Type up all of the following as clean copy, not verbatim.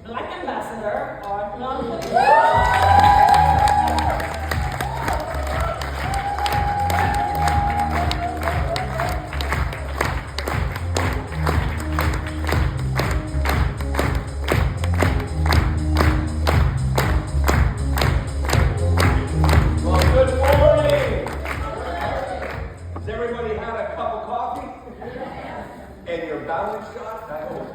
Black Ambassador of Napolitano. And your balance shot, I hope.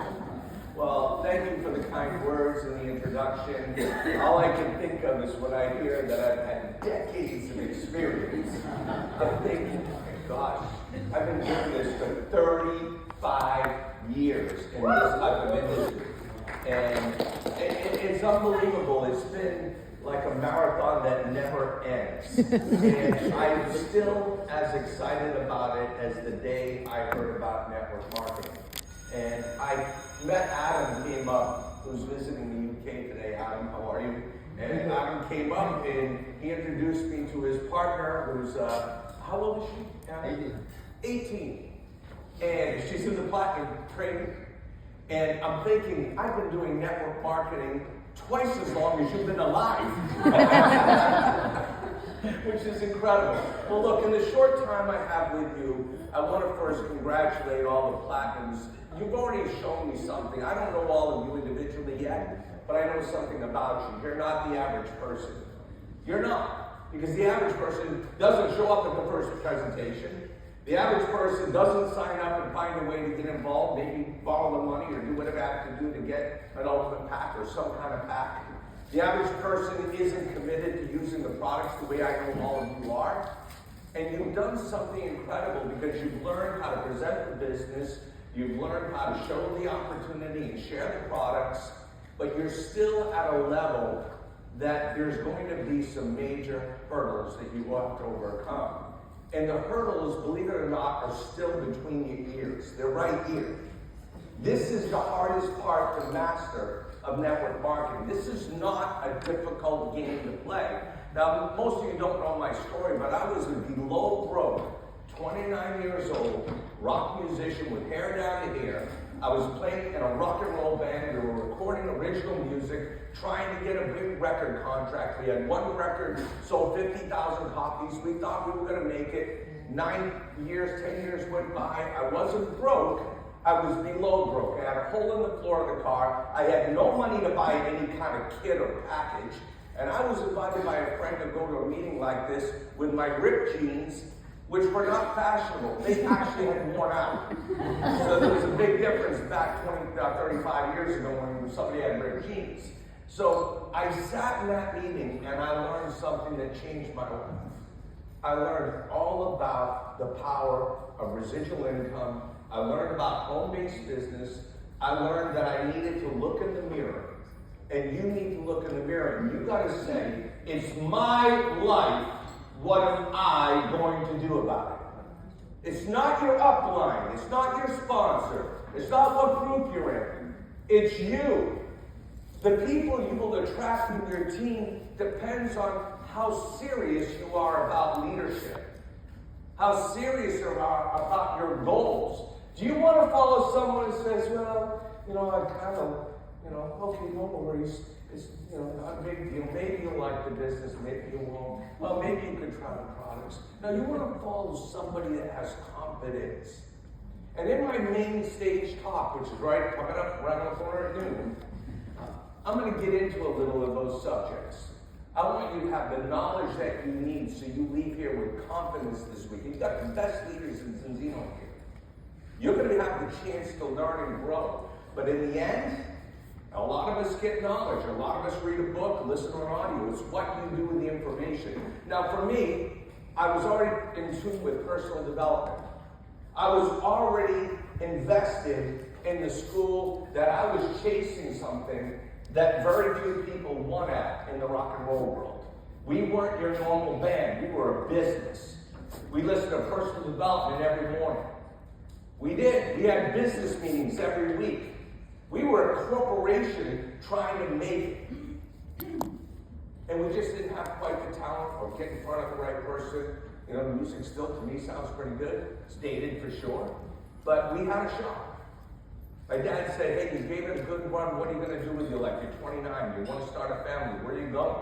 Well, thank you for the kind words and the introduction. All I can think of is when I hear that I've had decades of experience. I think, oh my gosh, I've been doing this for 35 years in this type of industry. And it's unbelievable. It's been like a marathon that never ends. And I'm still as excited about it as the day I heard about network marketing. And I met Adam, came up, who's visiting the UK today. Adam, how are you? And Adam came up and he introduced me to his partner, who's, how old is she? 18. And she's in the platinum training. And I'm thinking, I've been doing network marketing twice as long as you've been alive. Which is incredible. Well, look, in the short time I have with you, I want to first congratulate all the platinums. You've already shown me something. I don't know all of you individually yet, but I know something about you. You're not the average person. You're not. Because the average person doesn't show up at the first presentation. The average person doesn't sign up and find a way to get involved, maybe borrow the money or do whatever they have to do to get an ultimate pack or some kind of pack. The average person isn't committed to using the products the way I know all of you are. And you've done something incredible because you've learned how to present the business, you've learned how to show the opportunity and share the products, but you're still at a level that there's going to be some major hurdles that you will have to overcome. And the hurdles, believe it or not, are still between your ears. They're right here. This is the hardest part to master of network marketing. This is not a difficult game to play. Now, most of you don't know my story, but I was a below broke, 29 years old, rock musician with hair down to here. I was playing in a rock and roll band. We were recording original music, trying to get a big record contract. We had one record, sold 50,000 copies. We thought we were going to make it. 9 years, 10 years went by. I wasn't broke. I was below broke. I had a hole in the floor of the car. I had no money to buy any kind of kit or package. And I was invited by a friend to go to a meeting like this with my ripped jeans, which were not fashionable. They actually had worn out. So there was a big difference back 35 years ago when somebody had ripped jeans. So I sat in that meeting and I learned something that changed my life. I learned all about the power of residual income. I learned about home-based business. I learned that I needed to look in the mirror. And you need to look in the mirror and you got to say, it's my life. What am I going to do about it? It's not your upline. It's not your sponsor. It's not what group you're in. It's you. The people you will attract in your team depends on how serious you are about leadership. How serious you are about your goals. Do you want to follow someone who says, well, I kind of, okay, no worries. It's, not a big deal. Maybe you'll like the business, maybe you won't. Well, maybe you could try the products. Now, you want to follow somebody that has confidence. And in my main stage talk, which is coming up around the corner at noon, I'm going to get into a little of those subjects. I want you to have the knowledge that you need so you leave here with confidence this week. You've got the best leaders in Zinzino here. You're going to have the chance to learn and grow. But in the end, a lot of us get knowledge. A lot of us read a book, listen to an audio. It's what you do with the information. Now, for me, I was already in tune with personal development. I was already invested in the school that I was chasing something that very few people won at in the rock and roll world. We weren't your normal band. We were a business. We listened to personal development every morning. We did. We had business meetings every week. We were a corporation trying to make it. And we just didn't have quite the talent or get in front of the right person. The music still, to me, sounds pretty good. It's dated for sure. But we had a shot. My dad said, hey, you gave it a good run. What are you going to do with your life? You're 29. You want to start a family. Where are you going?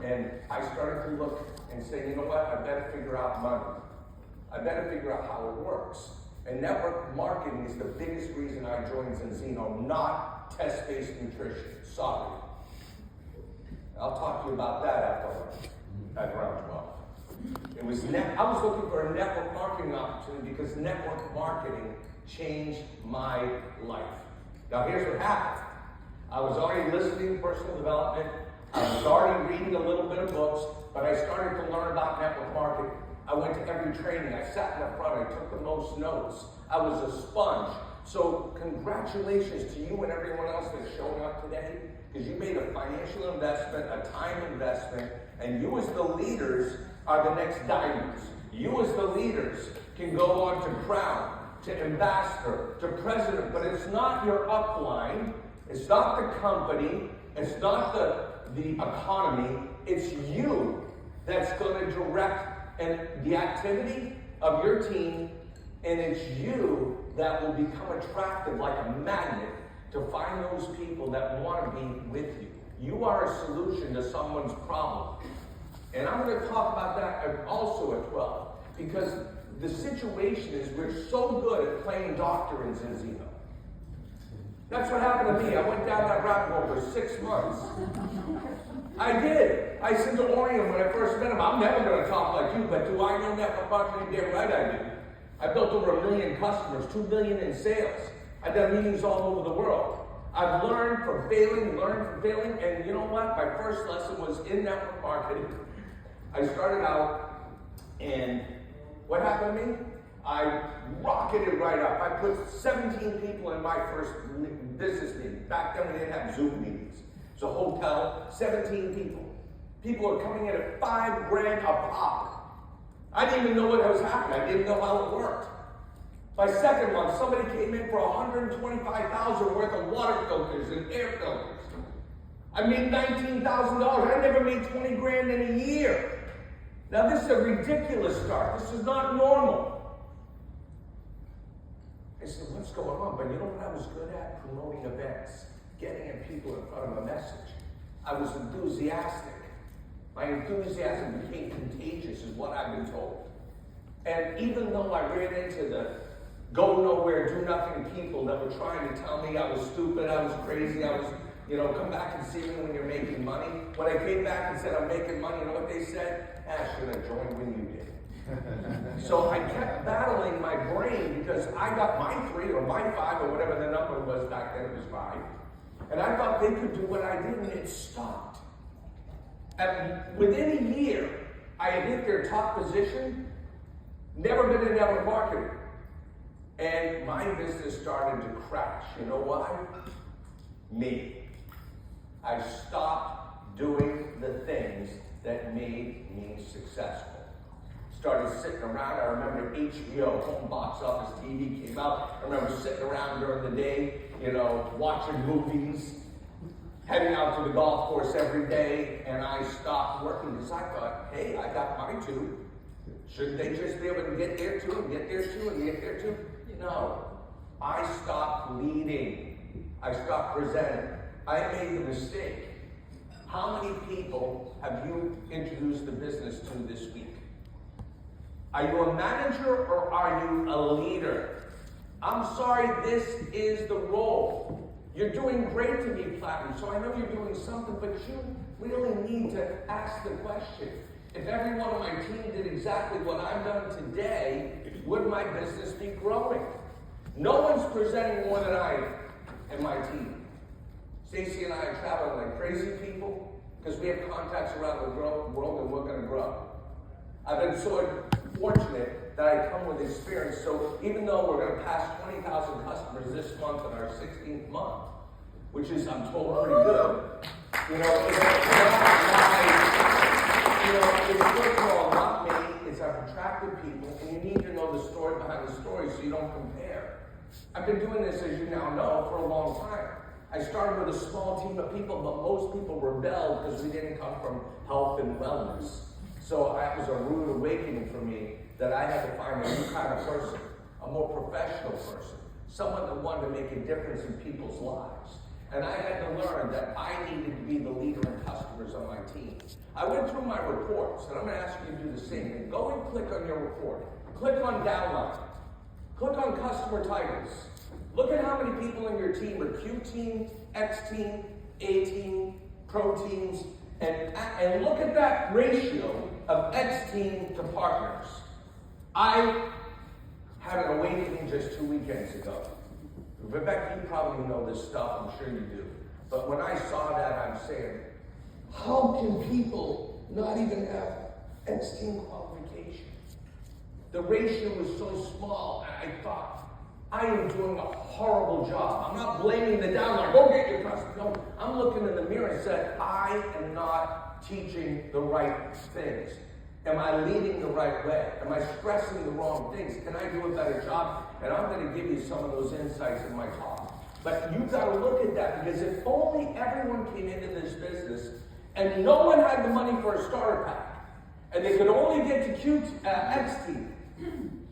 And I started to look and say, you know what? I better figure out money. I better figure out how it works. And network marketing is the biggest reason I joined Zinzino, not test-based nutrition. Sorry. I'll talk to you about that after lunch at round 12. I was looking for a network marketing opportunity because network marketing changed my life. Now here's what happened. I was already listening to personal development. I was already reading a little bit of books, but I started to learn about network marketing. I went to every training. I sat in the front. I took the most notes. I was a sponge. So congratulations to you and everyone else that's showing up today, because you made a financial investment, a time investment, and you as the leaders are the next diamonds. You as the leaders can go on to crown, to ambassador, to president, but it's not your upline, it's not the company, it's not the economy, it's you that's going to direct the activity of your team, and it's you that will become attractive like a magnet to find those people that want to be with you. You are a solution to someone's problem. And I'm going to talk about that also at 12, because the situation is we're so good at playing doctor in Zinzino. That's what happened to me. I went down that rabbit hole for 6 months. I did. I said to Orion when I first met him, I'm never going to talk like you, but do I know network marketing? Damn right I do. I built over 1 million customers, 2 million in sales. I've done meetings all over the world. I've learned from failing, and you know what? My first lesson was in network marketing. I started out, and what happened to me? I rocketed right up. I put 17 people in my first business meeting. Back then we didn't have Zoom meetings. It's a hotel, 17 people. People are coming in at $5,000 a pop. I didn't even know what was happening. I didn't know how it worked. My second month, somebody came in for $125,000 worth of water filters and air filters. I made $19,000. I never made $20,000 in a year. Now this is a ridiculous start. This is not normal. I said, what's going on? But you know what I was good at? Promoting events, getting people in front of a message. I was enthusiastic. My enthusiasm became contagious is what I've been told. And even though I ran into the go nowhere, do nothing people that were trying to tell me I was stupid, I was crazy, I was, come back and see me when you're making money. When I came back and said I'm making money, you know what they said? I should have joined when you did. So I kept battling my brain because I got my 3 or my 5 or whatever the number was back then, it was 5. And I thought they could do what I did, and it stopped. And within a year, I had hit their top position, never been in network marketing. And my business started to crash. You know why? Me. I stopped doing the things that made me successful. Started sitting around. I remember HBO, home box office TV came out. I remember sitting around during the day, watching movies, heading out to the golf course every day, and I stopped working because I thought, hey, I got my 2. Shouldn't they just be able to get there too, and get there too, and get there too? No. I stopped leading. I stopped presenting. I made the mistake. How many people have you introduced the business to this week? Are you a manager or are you a leader? I'm sorry, this is the role. You're doing great to be platinum, so I know you're doing something, but you really need to ask the question. If every one of my team did exactly what I've done today, would my business be growing? No one's presenting more than I am and my team. Stacy and I are traveling like crazy people because we have contacts around the world and we're going to grow. I've been so fortunate that I come with experience. So even though we're going to pass 20,000 customers this month in our 16th month, which is, I'm told, pretty good, it's first of all not me, it's I've attracted people, and you need to know the story behind the story so you don't compare. I've been doing this, as you now know, for a long time. I started with a small team of people, but most people rebelled because we didn't come from health and wellness. So that was a rude awakening for me that I had to find a new kind of person, a more professional person, someone that wanted to make a difference in people's lives. And I had to learn that I needed to be the leader and customers on my team. I went through my reports, and I'm going to ask you to do the same thing. Go and click on your report. Click on downline. Click on customer titles. Look at how many people in your team are Q team, X team, A team, pro teams, and look at that ratio of X team to partners. I had an awakening just 2 weekends ago. Rebecca, you probably know this stuff, I'm sure you do. But when I saw that, I'm saying, how can people not even have X team qualification? The ratio was so small, and I thought, I am doing a horrible job. I'm not blaming the downline. Go get your customer. No, I'm looking in the mirror and said, I am not teaching the right things. Am I leading the right way? Am I stressing the wrong things? Can I do a better job? And I'm going to give you some of those insights in my talk. But you've got to look at that, because if only everyone came into this business and no one had the money for a starter pack, and they could only get to X team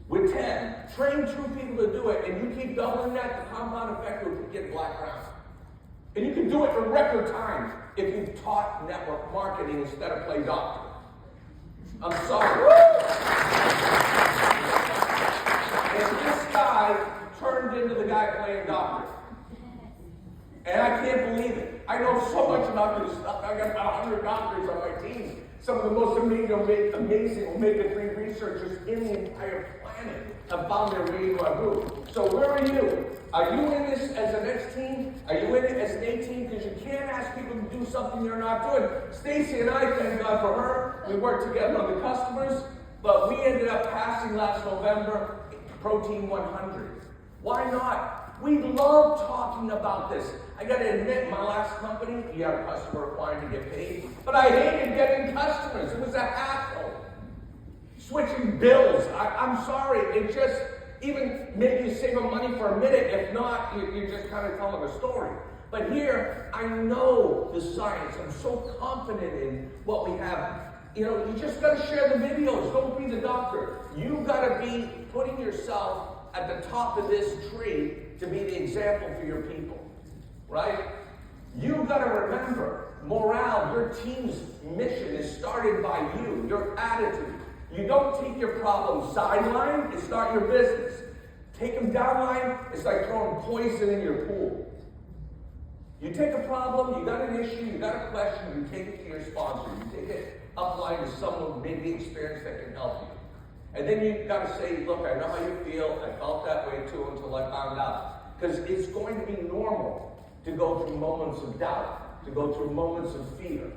with 10, train 2 people to do it, and you keep doubling that, the compound effect will get black round. And you can do it in record time if you taught network marketing instead of play doctor. I'm sorry. And this guy turned into the guy playing doctor. And I can't believe it. I know so much about this stuff. I got about 100 doctors on my team. Some of the most amazing omega-3 researchers in the entire planet have found their way into our group. So where are you? Are you in this as an X team? Are you in it as an A team? Because you can't ask people to do something they're not doing. Stacy and I, thank God for her, we worked together on the customers, but we ended up passing last November Protein 100. Why not? We love talking about this. I got to admit, my last company, you had a customer required to get paid, but I hated getting customers. It was a hassle. Switching bills. I'm sorry. It just, even maybe you save them money for a minute. If not, you're just kind of telling a story. But here, I know the science. I'm so confident in what we have. You know, you just got to share the videos. Don't be the doctor. You've got to be putting yourself at the top of this tree to be the example for your people. Right? You've got to remember, morale, your team's mission is started by you, your attitude. You don't take your problems sideline, it's not your business. Take them downline, it's like throwing poison in your pool. You take a problem, you got an issue, you got a question, you take it to your sponsor, you take it upline to someone maybe experienced that can help you. And then you've got to say, look, I know how you feel, I felt that way too until I found out. Because it's going to be normal to go through moments of doubt, to go through moments of fear,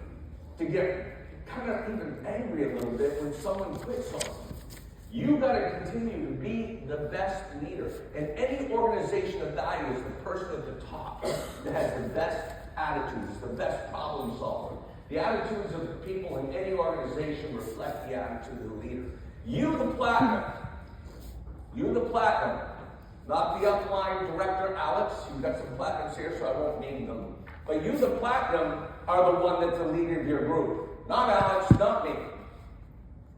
to get kind of even angry a little bit when someone quits on you. You've got to continue to be the best leader. And any organization of value is the person at the top that has the best attitudes, the best problem solver. The attitudes of the people in any organization reflect the attitude of the leader. You the platinum, not the upline director, Alex. You've got some platinums here, so I won't name them. But you, the platinum, are the one that's the leader of your group. Not Alex, not me.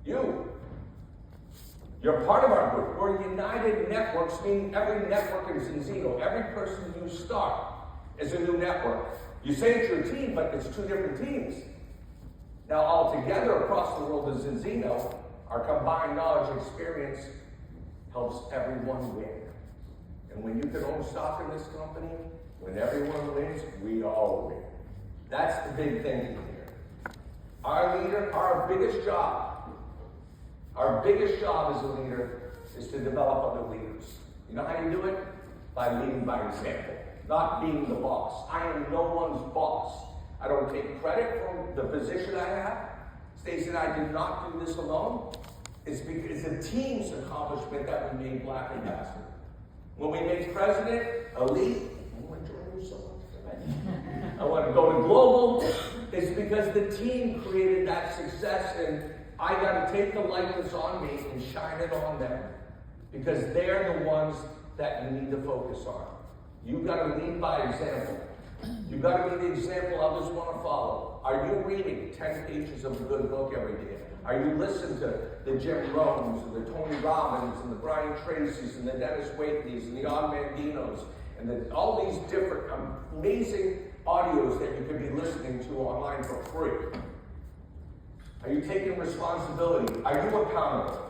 You. You're part of our group. We're United Networks, meaning every network is Enzino. Every person you start is a new network. You say it's your team, but it's 2 different teams. Now, all together across the world as Enzino, our combined knowledge and experience helps everyone win. And when you can own stock in this company, when everyone wins, we all win. That's the big thing here. Our leader, our biggest job as a leader is to develop other leaders. You know how you do it? By leading by example, not being the boss. I am no one's boss. I don't take credit for the position I have. Stacey and I did not do this alone. It's a team's accomplishment that we made Black Ambassador. When we made president, elite, I enjoy you so much tonight. I want to go to global. It's because the team created that success, and I got to take the light that's on me and shine it on them, because they're the ones that you need to focus on. You've got to lead by example. You've got to be the example others want to follow. Are you reading 10 pages of a good book every day? Are you listening to the Jim Rohns and the Tony Robbins and the Brian Tracy's and the Dennis Waitleys and the Og Mandinos and all these different amazing audios that you could be listening to online for free? Are you taking responsibility? Are you accountable?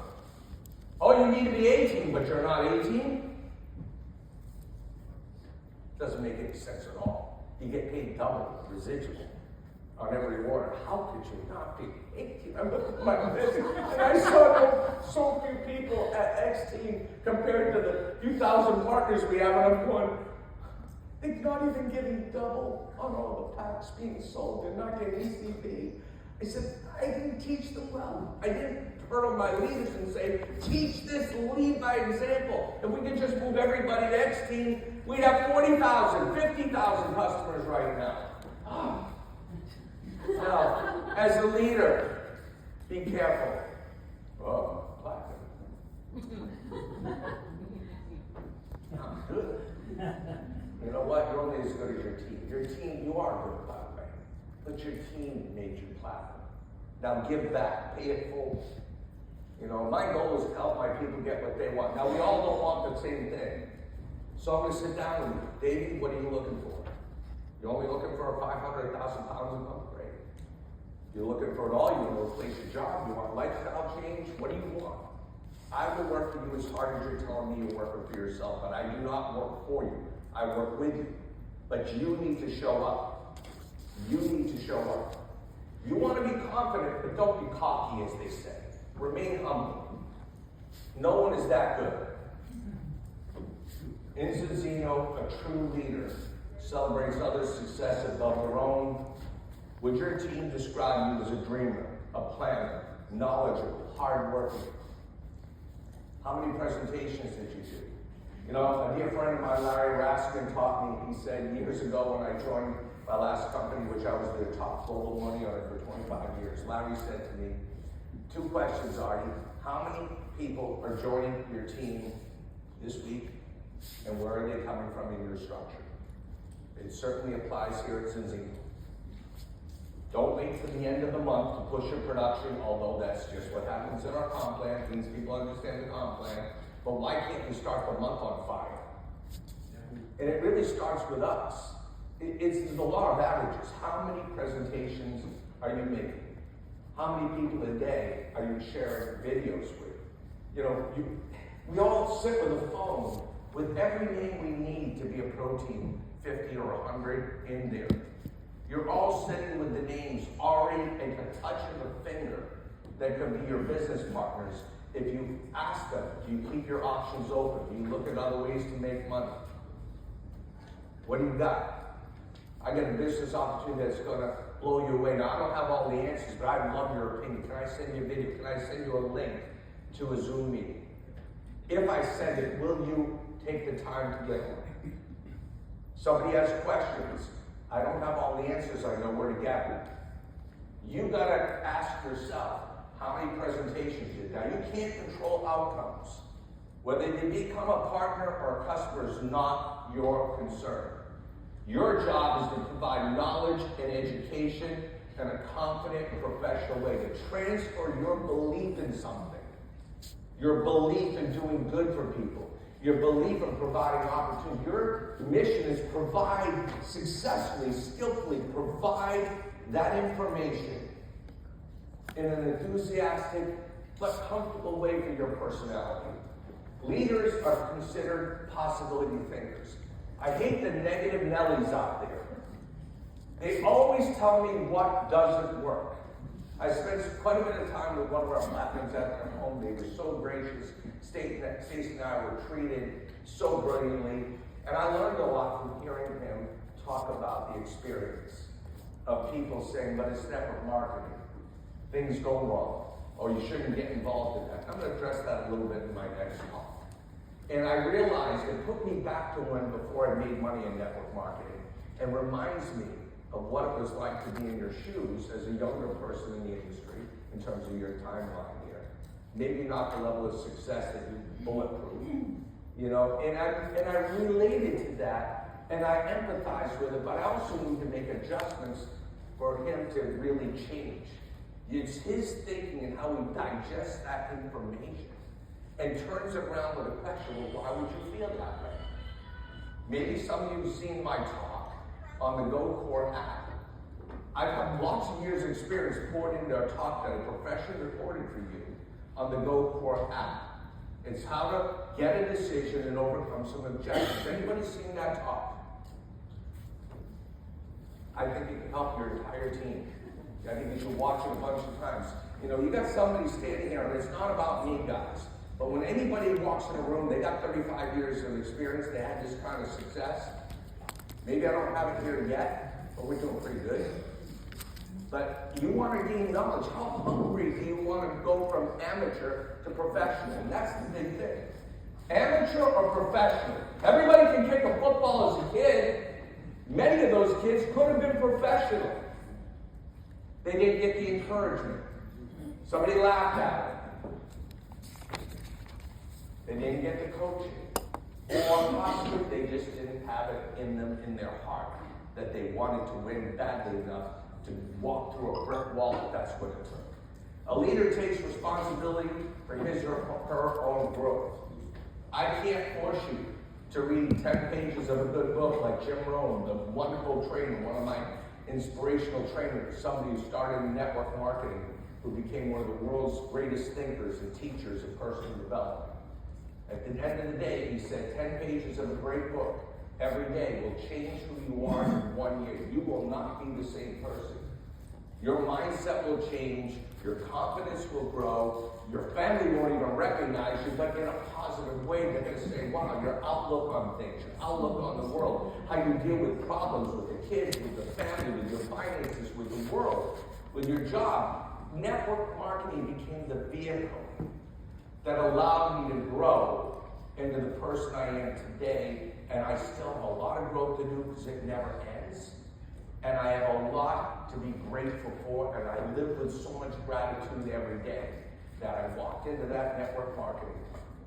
Oh, you need to be 18, but you're not 18? Doesn't make any sense at all. You get paid double residual on every order. How could you not be 18? I'm looking at my business, and I saw so few people at X Team compared to the few thousand partners we have, and I'm going, they're not even getting double on all the packs being sold. They're not getting ECB. I said, I didn't teach them well. I didn't turn on my leaders and say, teach this, lead by example. If we could just move everybody to X Team, we'd have 40,000, 50,000 customers right now. Now, as a leader, be careful. Oh, platinum. Not good. You know what? You're only as good as your team. Your team, you are good, by the way. But your team made you platinum. Now give back. Pay it full. You know, my goal is to help my people get what they want. Now, we all don't want the same thing. So I'm going to sit down with you. Davey, what are you looking for? You're only looking for 500,000 pounds a month, right? You're looking for it all. You want to replace your job. You want a lifestyle change. What do you want? I will work for you as hard as you're telling me you're working for yourself, but I do not work for you. I work with you. But you need to show up. You need to show up. You want to be confident, but don't be cocky, as they say. Remain humble. No one is that good. Inzenzino, a true leader, celebrates others' success above their own. Would your team describe you as a dreamer, a planner, knowledgeable, hardworking? How many presentations did you do? You know, a dear friend of mine, Larry Raskin, taught me, he said years ago when I joined my last company, which I was the top global money owner for 25 years, Larry said to me, 2 questions, Artie. How many people are joining your team this week, and where are they coming from in your structure? It certainly applies here at Zinzino. Don't wait for the end of the month to push your production, although that's just what happens in our comp plan. Things people understand the comp plan. But why can't we start the month on fire? And it really starts with us. It's the law of averages. How many presentations are you making? How many people a day are you sharing videos with? You know, we all sit with a phone with every name we need to be a protein 50 or 100 in there. You're all sitting with the names already at a touch of a finger that could be your business partners. If you ask them, do you keep your options open? Do you look at other ways to make money? What do you got? I got a business opportunity that's going to blow you away. Now, I don't have all the answers, but I love your opinion. Can I send you a video? Can I send you a link to a Zoom meeting? If I send it, will you take the time to get one? Somebody has questions. I don't have all the answers. I know where to get them. You got to ask yourself, how many presentations you did. Now, you can't control outcomes. Whether you become a partner or a customer is not your concern. Your job is to provide knowledge and education in a confident and professional way, to transfer your belief in something, your belief in doing good for people, your belief in providing opportunity. Your mission is provide successfully, skillfully, provide that information in an enthusiastic but comfortable way for your personality. Leaders are considered possibility thinkers. I hate the negative Nellies out there. They always tell me what doesn't work. I spent quite a bit of time with one of our platinums at their home. They were so gracious. Stacey and I were treated so brilliantly. And I learned a lot from hearing him talk about the experience of people saying, but it's network marketing. Things go wrong, or you shouldn't get involved in that. I'm going to address that a little bit in my next talk. And I realized it put me back to when before I made money in network marketing, and reminds me of what it was like to be in your shoes as a younger person in the industry in terms of your timeline here. Maybe not the level of success that you bulletproof, you know. And I related to that And I empathize with it, but I also need to make adjustments for him to really change. It's his thinking and how he digests that information and turns it around with a question, well, why would you feel that way? Maybe some of you have seen my talk on the GoCore app. I've had lots of years of experience poured into a talk that a professional recorded for you on the GoCore app. It's how to get a decision and overcome some objections. Anybody seen that talk? I think it can help your entire team. I think you should watch it a bunch of times. You know, you got somebody standing here, and it's not about me, guys. But when anybody walks in a room, they got 35 years of experience, they had this kind of success. Maybe I don't have it here yet, but we're doing pretty good. But you want to gain knowledge. How hungry do you want to go from amateur to professional? And that's the big thing. Amateur or professional? Everybody can kick a football as a kid. Many of those kids could have been professional. They didn't get the encouragement. Somebody laughed at it. They didn't get the coaching. Or possibly they just didn't have it in them, in their heart, that they wanted to win badly enough to walk through a brick wall if that's what it took. A leader takes responsibility for his or her own growth. I can't force you to read 10 pages of a good book like Jim Rohn, the wonderful trainer, one of my inspirational trainers, somebody who started in network marketing, who became one of the world's greatest thinkers and teachers of personal development. At the end of the day, he said 10 pages of a great book every day will change who you are in 1 year. You will not be the same person. Your mindset will change, your confidence will grow, your family won't even recognize you, but in a positive way. They're going to say, wow, your outlook on things, your outlook on the world, how you deal with problems with the kids, with the family, with your finances, with the world, with your job. Network marketing became the vehicle that allowed me to grow into the person I am today, and I still have a lot of growth to do because it never ends. And I have a lot to be grateful for, and I live with so much gratitude every day that I walked into that network marketing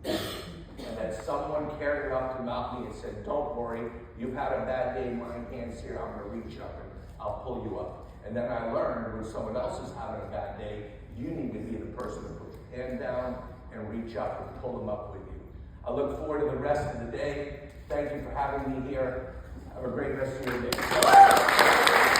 and that someone cared enough to mount me and said, don't worry, you've had a bad day, my hand's here, I'm going to reach up and I'll pull you up. And then I learned when someone else is having a bad day, you need to be the person to put your hand down and reach up and pull them up with you. I look forward to the rest of the day. Thank you for having me here. Have a great rest of your day.